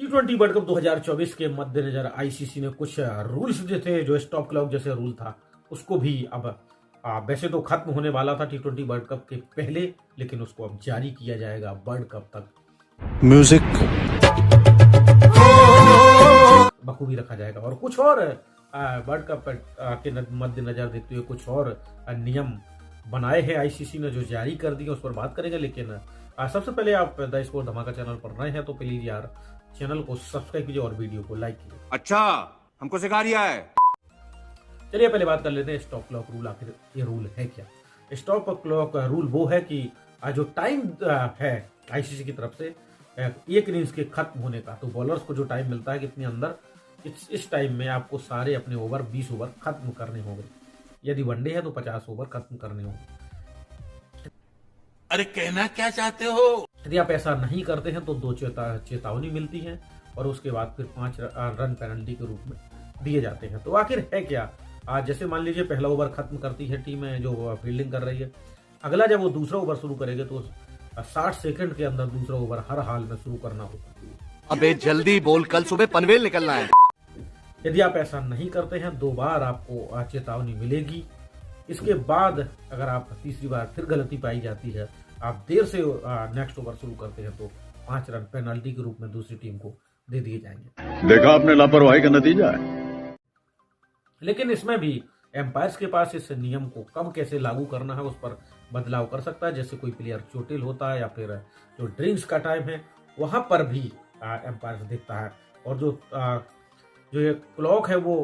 T20 world cup 2024 के मद्देनजर ICC ने कुछ रूल्स जो थे, जो स्टॉप क्लॉक जैसे रूल था, उसको भी अब वैसे तो खत्म होने वाला था T20 वर्ल्ड कप के पहले, लेकिन उसको अब जारी किया जाएगा वर्ल्ड कप तक। म्यूजिक बखूबी रखा जाएगा और कुछ और वर्ल्ड कप के मद्देनजर देखते हुए कुछ और नियम बनाए हैं आईसीसी ने, जो जारी कर दिए, उस पर बात करेंगे। लेकिन सबसे पहले आप द स्पोर्ट धमाका चैनल पर नए हैं तो प्लीज यार चैनल को सब्सक्राइब कीजिए और वीडियो को लाइक कीजिए। अच्छा, हमको सिखा रिया है। चलिए पहले बात कर लेते हैं स्टॉप क्लॉक रूल। आखिर ये रूल है क्या? स्टॉप क्लॉक रूल वो है कि जो टाइम है आईसीसी की तरफ से एक इनिंग्स के खत्म होने का, तो बॉलर्स को जो टाइम मिलता है कितने अंदर, इस टाइम में आपको सारे अपने ओवर 20 ओवर खत्म करने होंगे। यदि वनडे है तो 50 ओवर खत्म करने होंगे। अरे कहना क्या चाहते हो? यदि आप ऐसा नहीं करते हैं तो 2 चेतावनी मिलती है और उसके बाद फिर 5 रन पेनल्टी के रूप में दिए जाते हैं। तो आखिर है क्या? आज जैसे मान लीजिए पहला ओवर खत्म करती है टीम जो फील्डिंग कर रही है, अगला जब वो दूसरा ओवर शुरू करेगी तो 60 सेकंड के अंदर दूसरा ओवर हर हाल में शुरू करना होगा। अबे जल्दी बोल, कल सुबह पनवेल निकलना है। यदि आप ऐसा नहीं करते हैं 2 बार आपको चेतावनी मिलेगी। इसके बाद अगर आप तीसरी बार फिर गलती पाई जाती है, आप देर से नेक्स्ट ओवर शुरू करते हैं, तो 5 रन पेनल्टी के रूप में दूसरी टीम को दे दिए जाएंगे। देखा आपने लापरवाही का नतीजा है। लेकिन इसमें भी एम्पायर्स के पास इस नियम को कब कैसे लागू करना है उस पर बदलाव कर सकता है। जैसे कोई प्लेयर चोटिल होता है या फिर जो ड्रिंक्स का टाइम है वहां पर भी एम्पायर्स देखता है। और जो ये क्लॉक है वो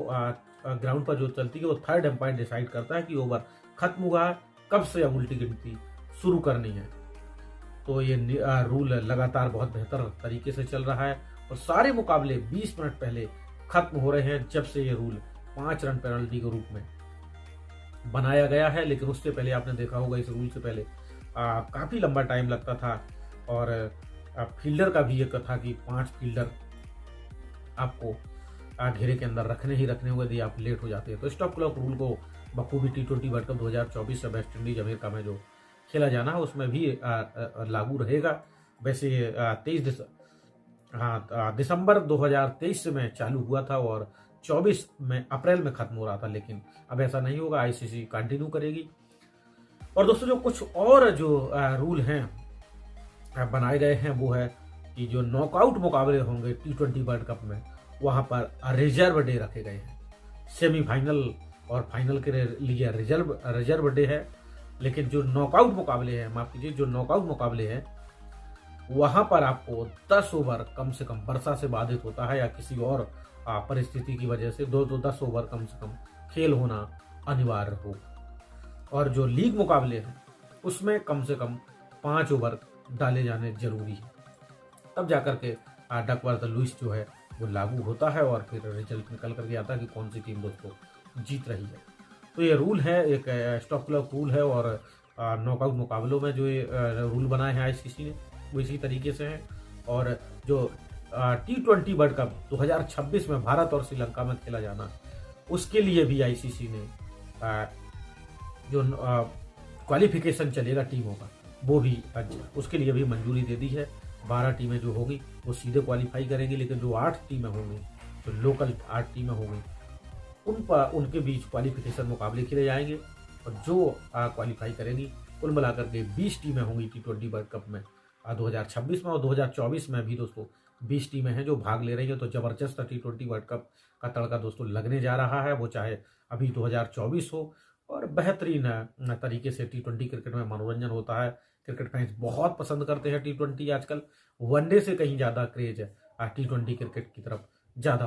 ग्राउंड पर जो चलती है वो थर्ड एम्पायर डिसाइड करता है कि ओवर खत्म हुआ है, कब से अब उल्टी गिनती शुरू करनी है। तो ये रूल लगातार बहुत बेहतर तरीके से चल रहा है और सारे मुकाबले 20 मिनट पहले खत्म हो रहे हैं जब से ये रूल 5 रन पेनल्टी के रूप में बनाया गया है। लेकिन उससे पहले आपने देखा होगा इस रूल से पहले काफी लंबा टाइम लगता था और फील्डर का भी एक था कि 5 फील्डर आपको घेरे के अंदर रखने होंगे यदि आप लेट हो जाते हैं। तो स्टॉप क्लॉक रूल को बखूबी T20 वर्ल्ड कप 2024 से वेस्ट इंडीज अमेरिका में जो खेला जाना है उसमें भी लागू रहेगा। वैसे 23 दिसंबर 2023 में चालू हुआ था और 24 में अप्रैल में खत्म हो रहा था, लेकिन अब ऐसा नहीं होगा, आईसीसी कंटिन्यू करेगी। और दोस्तों जो कुछ और जो रूल हैं बनाए गए हैं वो है कि जो नॉकआउट मुकाबले होंगे T20 वर्ल्ड कप में वहां पर रिजर्व डे रखे गए हैं। सेमीफाइनल और फाइनल के लिए रिजर्व डे है, लेकिन जो नॉकआउट मुकाबले हैं, माफ कीजिए, जो नॉकआउट मुकाबले हैं वहां पर आपको 10 ओवर कम से कम वर्षा से बाधित होता है या किसी और परिस्थिति की वजह से 10 ओवर कम से कम खेल होना अनिवार्य हो। और जो लीग मुकाबले हैं उसमें कम से कम 5 ओवर डाले जाने जरूरी है, तब जाकर के डकवर्थ लुईस जो है वो लागू होता है और फिर रिजल्ट निकल करके आता है कि कौन सी टीम दोस्तों जीत रही है। तो ये रूल है, एक स्टॉप क्लॉक रूल है और नॉकआउट मुकाबलों में जो ये रूल बनाए हैं आईसीसी ने वो इसी तरीके से है। और जो T20 वर्ल्ड कप 2026 में भारत और श्रीलंका में खेला जाना, उसके लिए भी आईसीसी ने जो क्वालिफिकेशन चलेगा टीमों का वो भी उसके लिए भी मंजूरी दे दी है। 12 टीमें जो होगी वो सीधे क्वालिफाई करेंगी, लेकिन जो 8 टीमें होंगी, जो लोकल 8 टीमें होंगी, उनके बीच क्वालिफिकेशन मुकाबले खेले जाएंगे और जो क्वालिफाई करेंगी कुल मिलाकर के 20 टीमें होंगी T20 वर्ल्ड कप में 2026 में। और 2024 में भी दोस्तों 20 टीमें हैं जो भाग ले रही हैं। तो जबरदस्त T20 वर्ल्ड कप का तड़का दोस्तों लगने जा रहा है, वो चाहे अभी 2024 हो। और बेहतरीन तरीके से T20 क्रिकेट में मनोरंजन होता है। क्रिकेट फैंस बहुत पसंद करते हैं T20 आजकल, वनडे से कहीं ज्यादा क्रेज है T20 क्रिकेट की तरफ ज्यादा